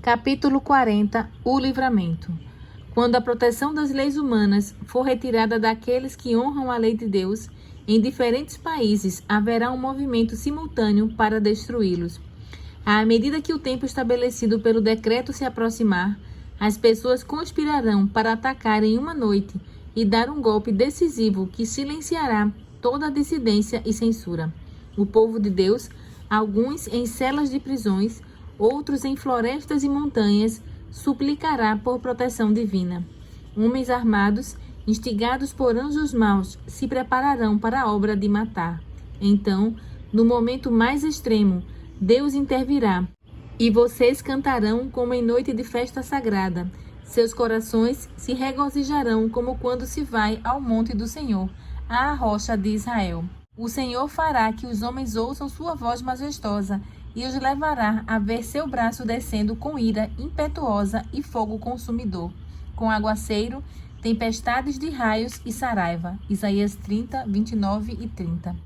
Capítulo 40. O livramento. Quando a proteção das leis humanas for retirada daqueles que honram a lei de Deus, em diferentes países haverá um movimento simultâneo para destruí-los. À medida que o tempo estabelecido pelo decreto se aproximar, as pessoas conspirarão para atacar em uma noite e dar um golpe decisivo que silenciará toda a dissidência e censura. O povo de Deus, alguns em celas de prisões, outros em florestas e montanhas, suplicará por proteção divina. Homens armados, instigados por anjos maus, se prepararão para a obra de matar. Então, no momento mais extremo, Deus intervirá, e vocês cantarão como em noite de festa sagrada. Seus corações se regozijarão como quando se vai ao monte do Senhor, à rocha de Israel. O Senhor fará que os homens ouçam sua voz majestosa e os levará a ver seu braço descendo com ira impetuosa e fogo consumidor, com aguaceiro, tempestades de raios e saraiva. Isaías 30, 29 e 30.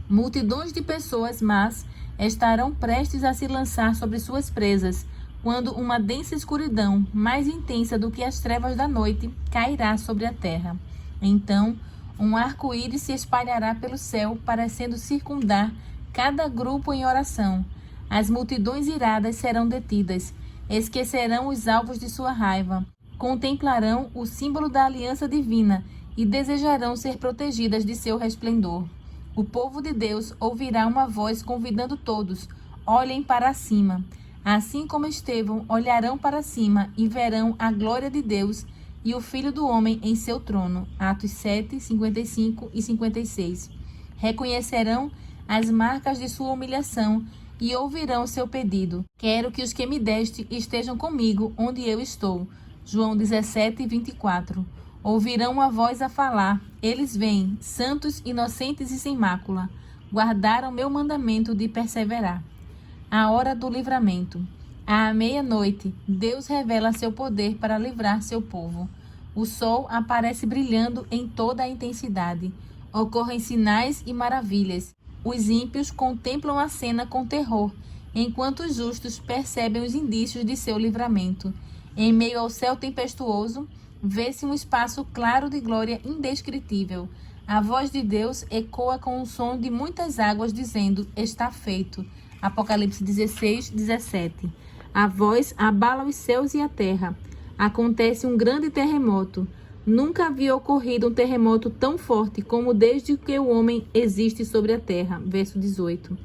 Multidões de pessoas más estarão prestes a se lançar sobre suas presas, quando uma densa escuridão, mais intensa do que as trevas da noite, cairá sobre a terra. Então, um arco-íris se espalhará pelo céu, parecendo circundar cada grupo em oração. As multidões iradas serão detidas, esquecerão os alvos de sua raiva, contemplarão o símbolo da aliança divina e desejarão ser protegidas de seu resplendor. O povo de Deus ouvirá uma voz convidando todos: olhem para cima. Assim como Estevão, olharão para cima e verão a glória de Deus e o Filho do Homem em seu trono. Atos 7, 55 e 56. Reconhecerão as marcas de sua humilhação e ouvirão seu pedido: quero que os que me deste estejam comigo onde eu estou. João 17, 24. Ouvirão uma voz a falar: eles vêm, santos, inocentes e sem mácula. Guardaram meu mandamento de perseverar. A hora do livramento. À meia-noite, Deus revela seu poder para livrar seu povo. O sol aparece brilhando em toda a intensidade. Ocorrem sinais e maravilhas. Os ímpios contemplam a cena com terror, enquanto os justos percebem os indícios de seu livramento. Em meio ao céu tempestuoso, vê-se um espaço claro de glória indescritível. A voz de Deus ecoa com o som de muitas águas, dizendo: está feito. Apocalipse 16, 17. A voz abala os céus e a terra. Acontece um grande terremoto. Nunca havia ocorrido um terremoto tão forte como desde que o homem existe sobre a terra. Verso 18.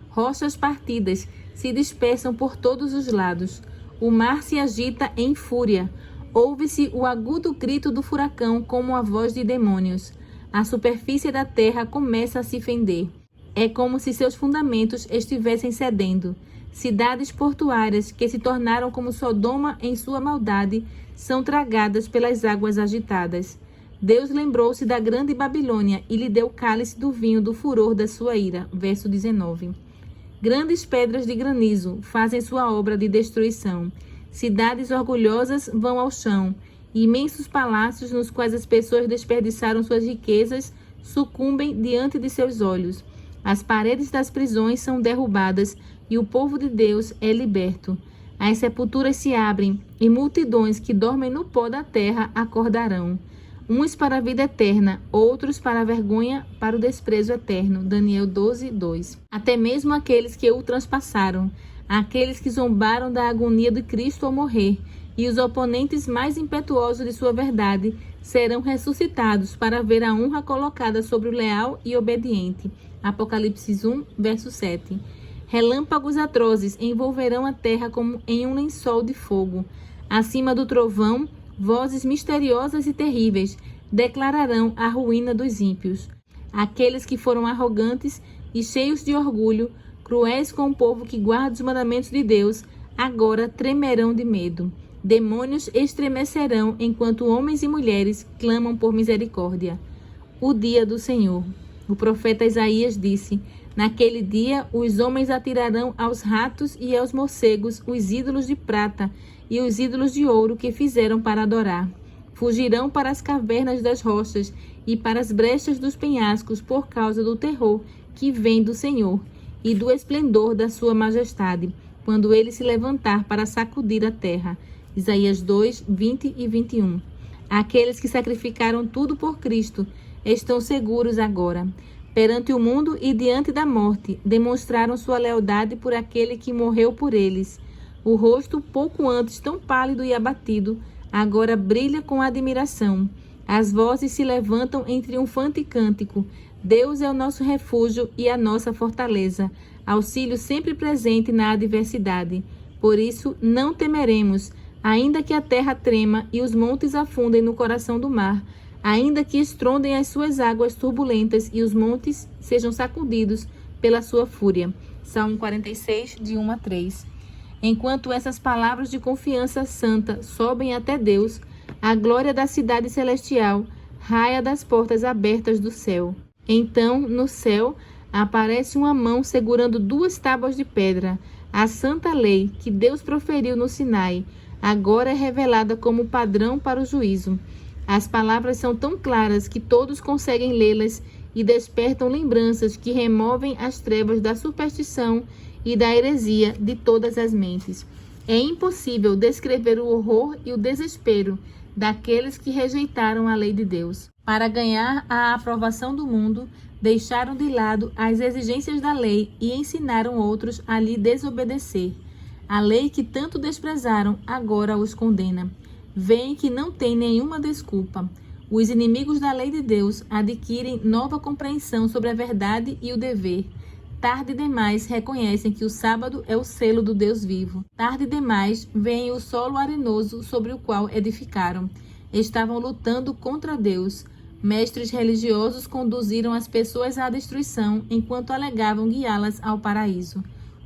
Rochas partidas se dispersam por todos os lados. O mar se agita em fúria. Ouve-se o agudo grito do furacão como a voz de demônios. A superfície da terra começa a se fender. É como se seus fundamentos estivessem cedendo. Cidades portuárias que se tornaram como Sodoma em sua maldade são tragadas pelas águas agitadas. Deus lembrou-se da grande Babilônia e lhe deu o cálice do vinho do furor da sua ira. Verso 19. Grandes pedras de granizo fazem sua obra de destruição. Cidades orgulhosas vão ao chão. Imensos palácios nos quais as pessoas desperdiçaram suas riquezas sucumbem diante de seus olhos. As paredes das prisões são derrubadas e o povo de Deus é liberto. As sepulturas se abrem e multidões que dormem no pó da terra acordarão. Uns para a vida eterna, outros para a vergonha, para o desprezo eterno. Daniel 12, 2. Até mesmo aqueles que o transpassaram, aqueles que zombaram da agonia de Cristo ao morrer, e os oponentes mais impetuosos de sua verdade serão ressuscitados para ver a honra colocada sobre o leal e obediente. Apocalipse 1, verso 7. Relâmpagos atrozes envolverão a terra como em um lençol de fogo. Acima do trovão, vozes misteriosas e terríveis declararão a ruína dos ímpios. Aqueles que foram arrogantes e cheios de orgulho, cruéis com o povo que guarda os mandamentos de Deus, agora tremerão de medo. Demônios estremecerão enquanto homens e mulheres clamam por misericórdia. O dia do Senhor. O profeta Isaías disse: naquele dia os homens atirarão aos ratos e aos morcegos os ídolos de prata e os ídolos de ouro que fizeram para adorar. Fugirão para as cavernas das rochas e para as brechas dos penhascos por causa do terror que vem do Senhor e do esplendor da sua majestade, quando ele se levantar para sacudir a terra. Isaías 2, 20 e 21. Aqueles que sacrificaram tudo por Cristo estão seguros agora. Perante o mundo e diante da morte, demonstraram sua lealdade por aquele que morreu por eles. O rosto, pouco antes tão pálido e abatido, agora brilha com admiração. As vozes se levantam em triunfante cântico. Deus é o nosso refúgio e a nossa fortaleza, auxílio sempre presente na adversidade. Por isso, não temeremos, ainda que a terra trema e os montes afundem no coração do mar, ainda que estrondem as suas águas turbulentas e os montes sejam sacudidos pela sua fúria. Salmo 46, de 1 a 3. Enquanto essas palavras de confiança santa sobem até Deus, a glória da cidade celestial raia das portas abertas do céu. Então, no céu, aparece uma mão segurando 2 tábuas de pedra. A santa lei que Deus proferiu no Sinai agora é revelada como padrão para o juízo. As palavras são tão claras que todos conseguem lê-las e despertam lembranças que removem as trevas da superstição e da heresia de todas as mentes. É impossível descrever o horror e o desespero daqueles que rejeitaram a lei de Deus. Para ganhar a aprovação do mundo, deixaram de lado as exigências da lei e ensinaram outros a lhe desobedecer. A lei que tanto desprezaram agora os condena. Veem que não tem nenhuma desculpa. Os inimigos da lei de Deus adquirem nova compreensão sobre a verdade e o dever. Tarde demais reconhecem que o sábado é o selo do Deus vivo. Tarde demais veem o solo arenoso sobre o qual edificaram. Estavam lutando contra Deus. Mestres religiosos conduziram as pessoas à destruição enquanto alegavam guiá-las ao paraíso.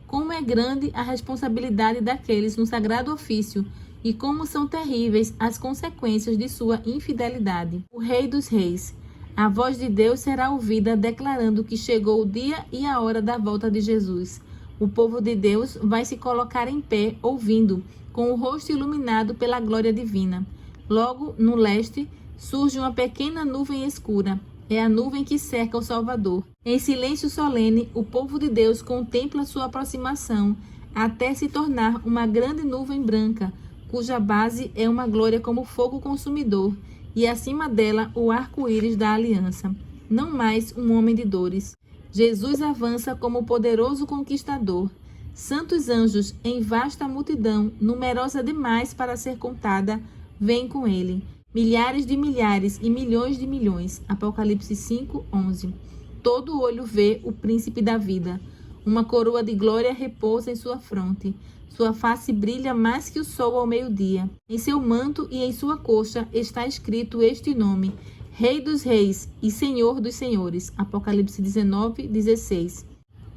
Como é grande a responsabilidade daqueles no sagrado ofício e como são terríveis as consequências de sua infidelidade. O Rei dos Reis. A voz de Deus será ouvida declarando que chegou o dia e a hora da volta de Jesus. O povo de Deus vai se colocar em pé, ouvindo, com o rosto iluminado pela glória divina. Logo, no leste, surge uma pequena nuvem escura. É a nuvem que cerca o Salvador. Em silêncio solene, o povo de Deus contempla sua aproximação, até se tornar uma grande nuvem branca, cuja base é uma glória como fogo consumidor, e acima dela o arco-íris da aliança. Não mais um homem de dores. Jesus avança como poderoso conquistador. Santos anjos, em vasta multidão, numerosa demais para ser contada, vêm com ele. Milhares de milhares e milhões de milhões. Apocalipse 5, 11. Todo olho vê o príncipe da vida. Uma coroa de glória repousa em sua fronte. Sua face brilha mais que o sol ao meio-dia. Em seu manto e em sua coxa está escrito este nome: Rei dos Reis e Senhor dos Senhores. Apocalipse 19, 16.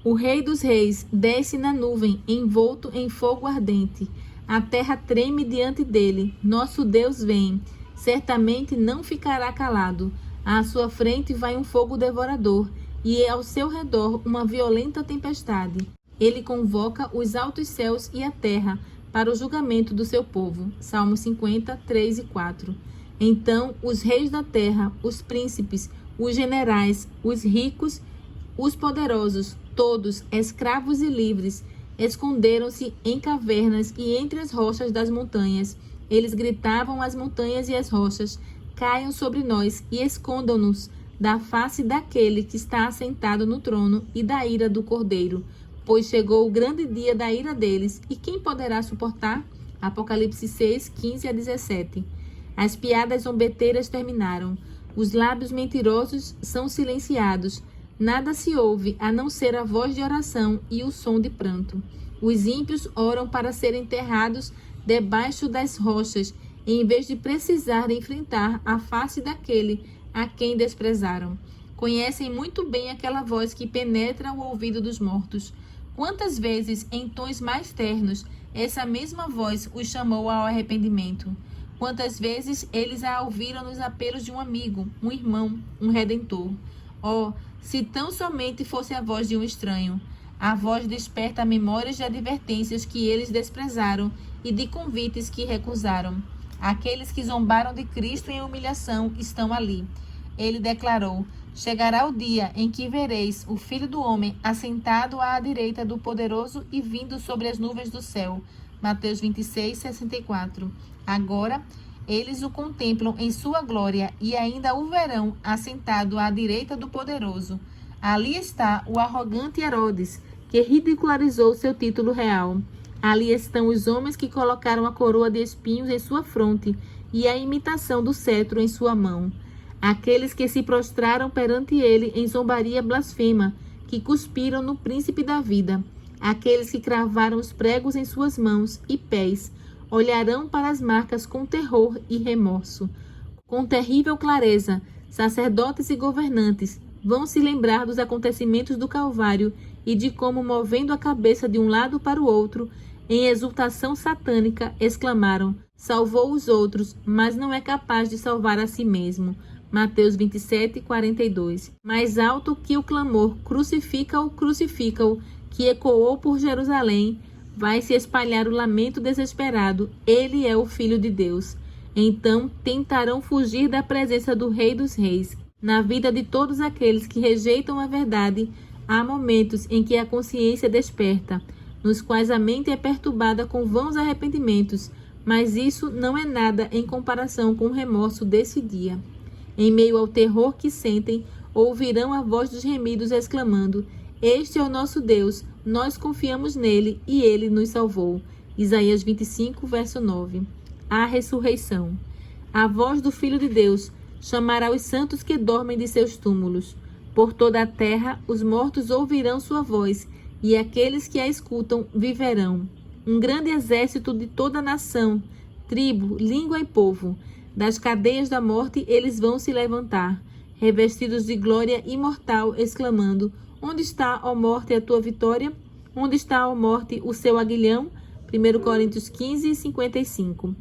O Rei dos Reis desce na nuvem, envolto em fogo ardente. A terra treme diante dele. Nosso Deus vem. Certamente não ficará calado. À sua frente vai um fogo devorador, e ao seu redor uma violenta tempestade. Ele convoca os altos céus e a terra para o julgamento do seu povo. Salmo 50, 3 e 4. Então os reis da terra, os príncipes, os generais, os ricos, os poderosos, todos, escravos e livres, esconderam-se em cavernas e entre as rochas das montanhas. Eles gritavam às montanhas e às rochas: caiam sobre nós e escondam-nos da face daquele que está assentado no trono e da ira do Cordeiro, pois chegou o grande dia da ira deles, e quem poderá suportar? Apocalipse 6, 15 a 17. As piadas zombeteiras terminaram, os lábios mentirosos são silenciados, nada se ouve a não ser a voz de oração e o som de pranto. Os ímpios oram para serem enterrados debaixo das rochas, em vez de precisar enfrentar a face daquele a quem desprezaram. Conhecem muito bem aquela voz que penetra o ouvido dos mortos. Quantas vezes, em tons mais ternos, essa mesma voz os chamou ao arrependimento? Quantas vezes eles a ouviram nos apelos de um amigo, um irmão, um redentor? Oh, se tão somente fosse a voz de um estranho! A voz desperta memórias de advertências que eles desprezaram e de convites que recusaram. Aqueles que zombaram de Cristo em humilhação estão ali. Ele declarou: Chegará o dia em que vereis o Filho do Homem assentado à direita do Poderoso e vindo sobre as nuvens do céu. Mateus 26, 64. Agora, eles o contemplam em sua glória e ainda o verão assentado à direita do Poderoso. Ali está o arrogante Herodes, que ridicularizou seu título real. Ali estão os homens que colocaram a coroa de espinhos em sua fronte e a imitação do cetro em sua mão. Aqueles que se prostraram perante ele em zombaria blasfema, que cuspiram no príncipe da vida. Aqueles que cravaram os pregos em suas mãos e pés, olharão para as marcas com terror e remorso. Com terrível clareza, sacerdotes e governantes vão se lembrar dos acontecimentos do Calvário e de como, movendo a cabeça de um lado para o outro, em exultação satânica, exclamaram: salvou os outros, mas não é capaz de salvar a si mesmo. Mateus 27, 42. Mais alto que o clamor crucifica-o, crucifica-o, que ecoou por Jerusalém, vai se espalhar o lamento desesperado: ele é o Filho de Deus. Então tentarão fugir da presença do Rei dos Reis. Na vida de todos aqueles que rejeitam a verdade, há momentos em que a consciência desperta, nos quais a mente é perturbada com vãos arrependimentos, mas isso não é nada em comparação com o remorso desse dia. Em meio ao terror que sentem, ouvirão a voz dos remidos exclamando: este é o nosso Deus, nós confiamos nele e ele nos salvou. Isaías 25, verso 9. A ressurreição. A voz do Filho de Deus chamará os santos que dormem de seus túmulos. Por toda a terra os mortos ouvirão sua voz, e aqueles que a escutam viverão. Um grande exército de toda a nação, tribo, língua e povo. Das cadeias da morte eles vão se levantar, revestidos de glória imortal, exclamando: onde está, ó morte, a tua vitória? Onde está, ó morte, o seu aguilhão? 1 Coríntios 15, 55.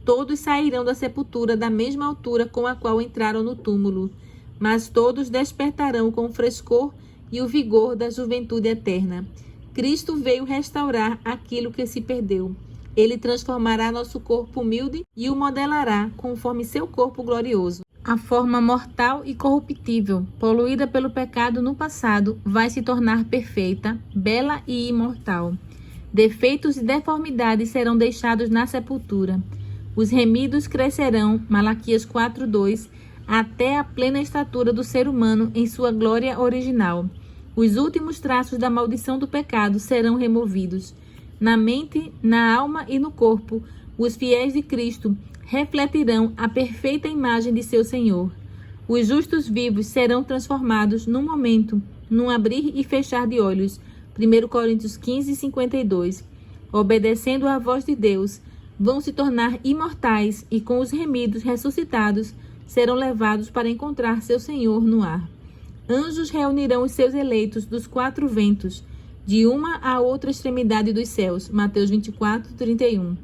Todos sairão da sepultura da mesma altura com a qual entraram no túmulo, mas todos despertarão com o frescor e o vigor da juventude eterna. Cristo veio restaurar aquilo que se perdeu. Ele transformará nosso corpo humilde e o modelará conforme seu corpo glorioso. A forma mortal e corruptível, poluída pelo pecado no passado, vai se tornar perfeita, bela e imortal. Defeitos e deformidades serão deixados na sepultura. Os remidos crescerão, Malaquias 4:2, até a plena estatura do ser humano em sua glória original. Os últimos traços da maldição do pecado serão removidos. Na mente, na alma e no corpo, os fiéis de Cristo refletirão a perfeita imagem de seu Senhor. Os justos vivos serão transformados num momento, num abrir e fechar de olhos. 1 Coríntios 15, 52. Obedecendo à voz de Deus, vão se tornar imortais e com os remidos ressuscitados serão levados para encontrar seu Senhor no ar. Anjos reunirão os seus eleitos dos quatro ventos, de uma à outra extremidade dos céus. Mateus 24, 31.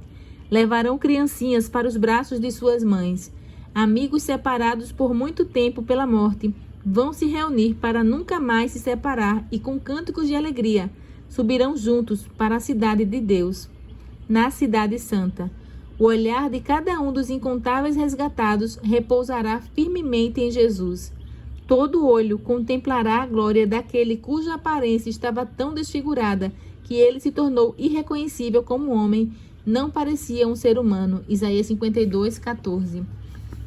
Levarão criancinhas para os braços de suas mães. Amigos separados por muito tempo pela morte vão se reunir para nunca mais se separar e com cânticos de alegria subirão juntos para a cidade de Deus, na cidade santa. O olhar de cada um dos incontáveis resgatados repousará firmemente em Jesus. Todo olho contemplará a glória daquele cuja aparência estava tão desfigurada que ele se tornou irreconhecível como homem, não parecia um ser humano. Isaías 52, 14.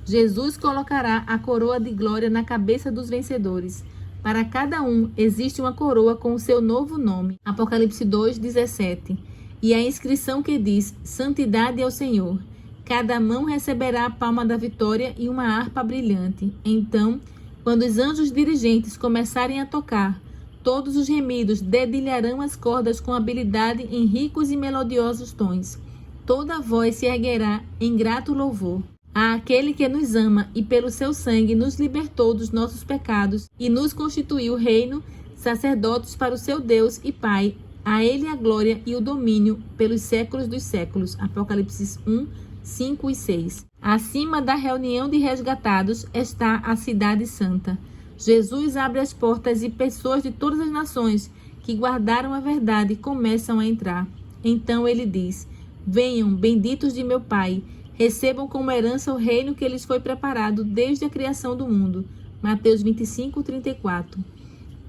Jesus colocará a coroa de glória na cabeça dos vencedores. Para cada um existe uma coroa com o seu novo nome. Apocalipse 2, 17. E a inscrição que diz: Santidade ao Senhor. Cada mão receberá a palma da vitória e uma harpa brilhante. Então, quando os anjos dirigentes começarem a tocar, todos os remidos dedilharão as cordas com habilidade em ricos e melodiosos tons. Toda voz se erguerá em grato louvor àquele que nos ama e pelo seu sangue nos libertou dos nossos pecados e nos constituiu reino, sacerdotes para o seu Deus e Pai. A ele a glória e o domínio pelos séculos dos séculos. Apocalipse 1, 5 e 6. Acima da reunião de resgatados está a cidade santa. Jesus abre as portas e pessoas de todas as nações que guardaram a verdade começam a entrar. Então ele diz: venham, benditos de meu Pai, recebam como herança o reino que lhes foi preparado desde a criação do mundo, Mateus 25:34.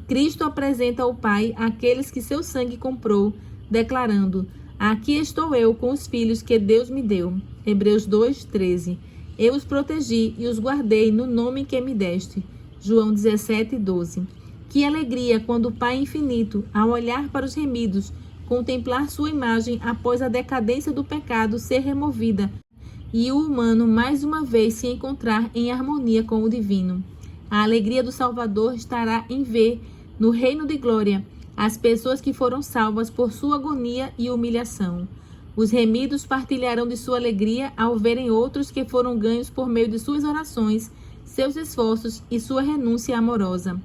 Cristo apresenta ao Pai aqueles que seu sangue comprou, declarando: aqui estou eu com os filhos que Deus me deu. Hebreus 2:13. Eu os protegi e os guardei no nome que me deste. João 17:12. Que alegria quando o Pai infinito, ao olhar para os remidos, contemplar sua imagem após a decadência do pecado ser removida e o humano mais uma vez se encontrar em harmonia com o divino. A alegria do Salvador estará em ver, no reino de glória, as pessoas que foram salvas por sua agonia e humilhação. Os remidos partilharão de sua alegria ao verem outros que foram ganhos por meio de suas orações, seus esforços e sua renúncia amorosa.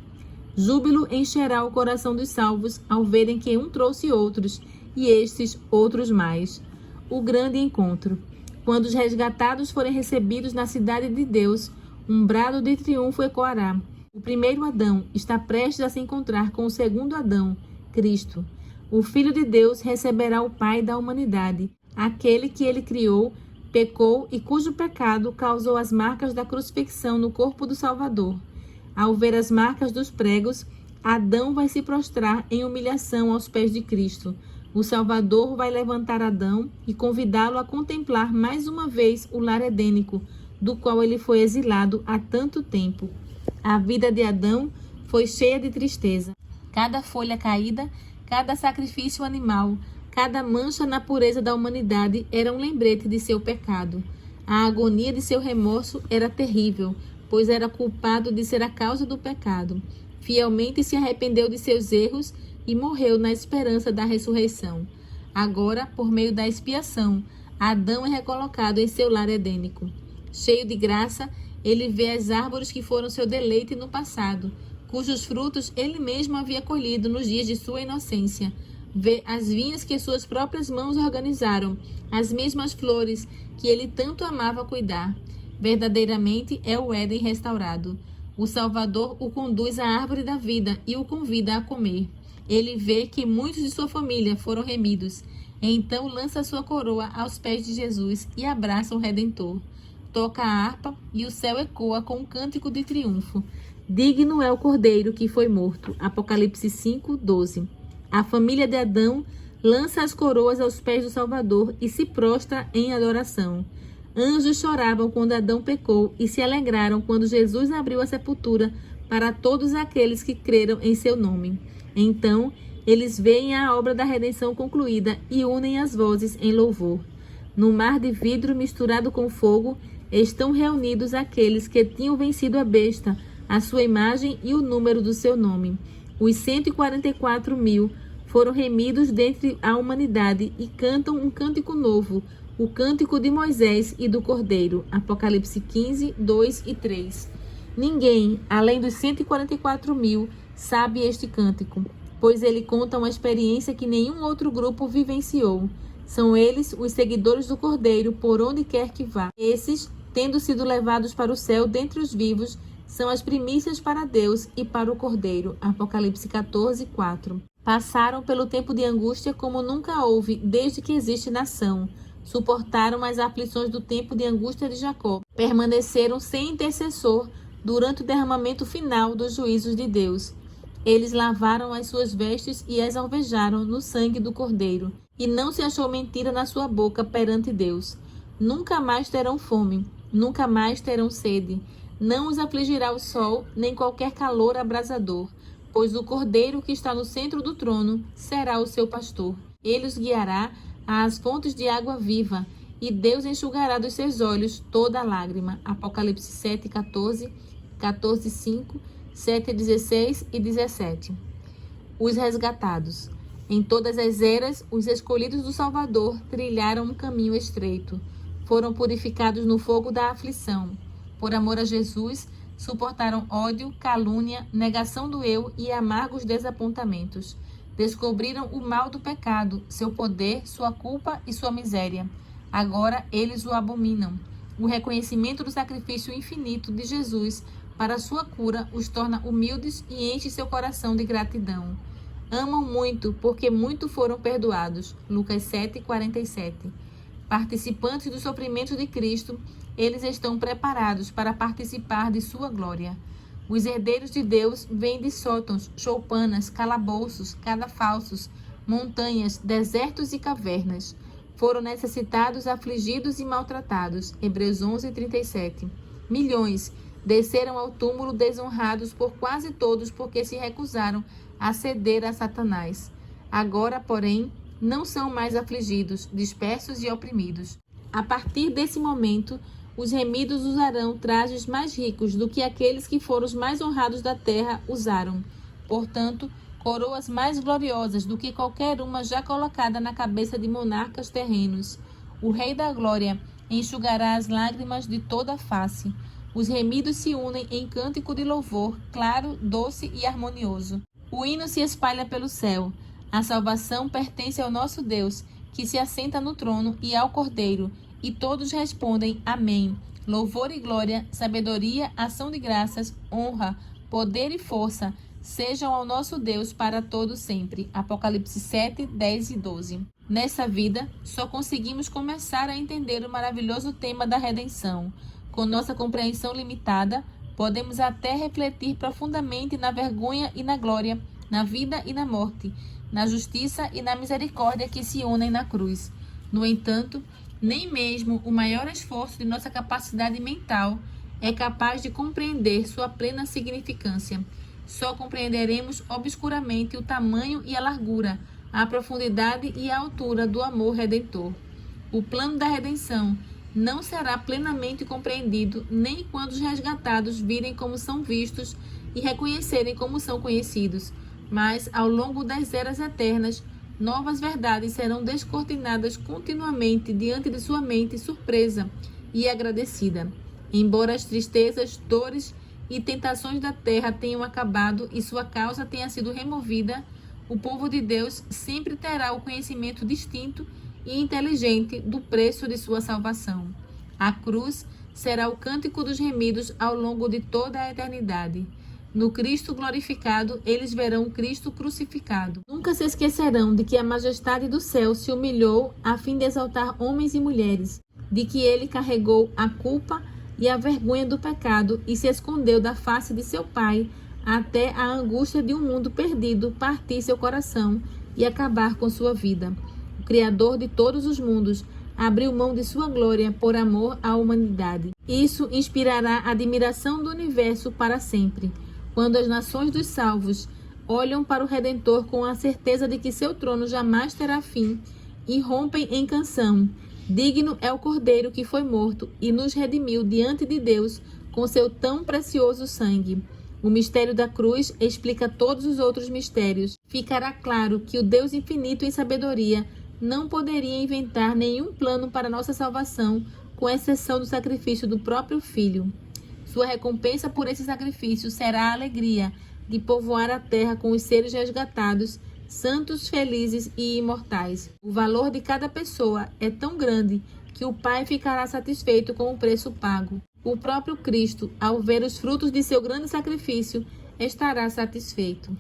Júbilo encherá o coração dos salvos ao verem que um trouxe outros, e estes outros mais. O grande encontro. Quando os resgatados forem recebidos na cidade de Deus, um brado de triunfo ecoará. O primeiro Adão está prestes a se encontrar com o segundo Adão, Cristo. O Filho de Deus receberá o Pai da humanidade, aquele que ele criou, pecou e cujo pecado causou as marcas da crucifixão no corpo do Salvador. Ao ver as marcas dos pregos, Adão vai se prostrar em humilhação aos pés de Cristo. O Salvador vai levantar Adão e convidá-lo a contemplar mais uma vez o lar edênico, do qual ele foi exilado há tanto tempo. A vida de Adão foi cheia de tristeza. Cada folha caída, cada sacrifício animal, cada mancha na pureza da humanidade era um lembrete de seu pecado. A agonia de seu remorso era terrível, pois era culpado de ser a causa do pecado. Fielmente se arrependeu de seus erros e morreu na esperança da ressurreição. Agora, por meio da expiação, Adão é recolocado em seu lar edênico. Cheio de graça, ele vê as árvores que foram seu deleite no passado, cujos frutos ele mesmo havia colhido nos dias de sua inocência. Vê as vinhas que suas próprias mãos organizaram, as mesmas flores que ele tanto amava cuidar. Verdadeiramente é o Éden restaurado. O Salvador o conduz à árvore da vida e o convida a comer. Ele vê que muitos de sua família foram remidos. Então lança sua coroa aos pés de Jesus e abraça o Redentor. Toca a harpa e o céu ecoa com um cântico de triunfo. Digno é o Cordeiro que foi morto. Apocalipse 5:12. A família de Adão lança as coroas aos pés do Salvador e se prostra em adoração. Anjos choravam quando Adão pecou e se alegraram quando Jesus abriu a sepultura para todos aqueles que creram em seu nome. Então, eles veem a obra da redenção concluída e unem as vozes em louvor. No mar de vidro misturado com fogo, estão reunidos aqueles que tinham vencido a besta, a sua imagem e o número do seu nome. Os 144.000 foram remidos dentre a humanidade e cantam um cântico novo, o cântico de Moisés e do Cordeiro. Apocalipse 15:2 e 3. Ninguém, além dos 144.000, sabe este cântico, pois ele conta uma experiência que nenhum outro grupo vivenciou. São eles os seguidores do Cordeiro por onde quer que vá. Esses, tendo sido levados para o céu dentre os vivos, são as primícias para Deus e para o Cordeiro. Apocalipse 14:4. Passaram pelo tempo de angústia como nunca houve desde que existe nação. Suportaram as aflições do tempo de angústia de Jacó. Permaneceram sem intercessor durante o derramamento final dos juízos de Deus. Eles lavaram as suas vestes e as alvejaram no sangue do Cordeiro. E não se achou mentira na sua boca perante Deus. Nunca mais terão fome, nunca mais terão sede. Não os afligirá o sol, nem qualquer calor abrasador, pois o Cordeiro que está no centro do trono será o seu pastor. Ele os guiará às fontes de água viva, e Deus enxugará dos seus olhos toda lágrima. Apocalipse 7:14, 14:5, 7:16 e 17. Os resgatados. Em todas as eras, os escolhidos do Salvador trilharam um caminho estreito. Foram purificados no fogo da aflição. Por amor a Jesus, suportaram ódio, calúnia, negação do eu e amargos desapontamentos. Descobriram o mal do pecado, seu poder, sua culpa e sua miséria. Agora eles o abominam. O reconhecimento do sacrifício infinito de Jesus para sua cura os torna humildes e enche seu coração de gratidão. Amam muito, porque muito foram perdoados. Lucas 7:47. Participantes dos sofrimentos de Cristo, eles estão preparados para participar de sua glória. Os herdeiros de Deus vêm de sótãos, choupanas, calabouços, cadafalsos, montanhas, desertos e cavernas. Foram necessitados, afligidos e maltratados. Hebreus 11:37. Milhões desceram ao túmulo desonrados por quase todos porque se recusaram a ceder a Satanás. Agora, porém, não são mais afligidos, dispersos e oprimidos. A partir desse momento, os remidos usarão trajes mais ricos do que aqueles que foram os mais honrados da terra usaram. Portanto, coroas mais gloriosas do que qualquer uma já colocada na cabeça de monarcas terrenos. O Rei da Glória enxugará as lágrimas de toda a face. Os remidos se unem em cântico de louvor, claro, doce e harmonioso. O hino se espalha pelo céu. A salvação pertence ao nosso Deus, que se assenta no trono, e ao Cordeiro. E todos respondem amém. Louvor e glória, sabedoria, ação de graças, honra, poder e força sejam ao nosso Deus para todo sempre. Apocalipse 7, 10 e 12. Nessa vida, só conseguimos começar a entender o maravilhoso tema da redenção. Com nossa compreensão limitada, podemos até refletir profundamente na vergonha e na glória, na vida e na morte, na justiça e na misericórdia que se unem na cruz. No entanto, nem mesmo o maior esforço de nossa capacidade mental é capaz de compreender sua plena significância. Só compreenderemos obscuramente o tamanho e a largura, a profundidade e a altura do amor redentor. O plano da redenção não será plenamente compreendido nem quando os resgatados virem como são vistos e reconhecerem como são conhecidos, mas ao longo das eras eternas, novas verdades serão descortinadas continuamente diante de sua mente surpresa e agradecida. Embora as tristezas, dores e tentações da terra tenham acabado e sua causa tenha sido removida, o povo de Deus sempre terá o conhecimento distinto e inteligente do preço de sua salvação. A cruz será o cântico dos remidos ao longo de toda a eternidade. No Cristo glorificado, eles verão Cristo crucificado. Nunca se esquecerão de que a majestade do céu se humilhou a fim de exaltar homens e mulheres, de que ele carregou a culpa e a vergonha do pecado e se escondeu da face de seu Pai até a angústia de um mundo perdido partir seu coração e acabar com sua vida. O Criador de todos os mundos abriu mão de sua glória por amor à humanidade. Isso inspirará a admiração do universo para sempre. Quando as nações dos salvos olham para o Redentor com a certeza de que seu trono jamais terá fim, irrompem em canção. Digno é o Cordeiro que foi morto e nos redimiu diante de Deus com seu tão precioso sangue. O mistério da cruz explica todos os outros mistérios. Ficará claro que o Deus infinito em sabedoria não poderia inventar nenhum plano para nossa salvação, com exceção do sacrifício do próprio Filho. Sua recompensa por esse sacrifício será a alegria de povoar a terra com os seres resgatados, santos, felizes e imortais. O valor de cada pessoa é tão grande que o Pai ficará satisfeito com o preço pago. O próprio Cristo, ao ver os frutos de seu grande sacrifício, estará satisfeito.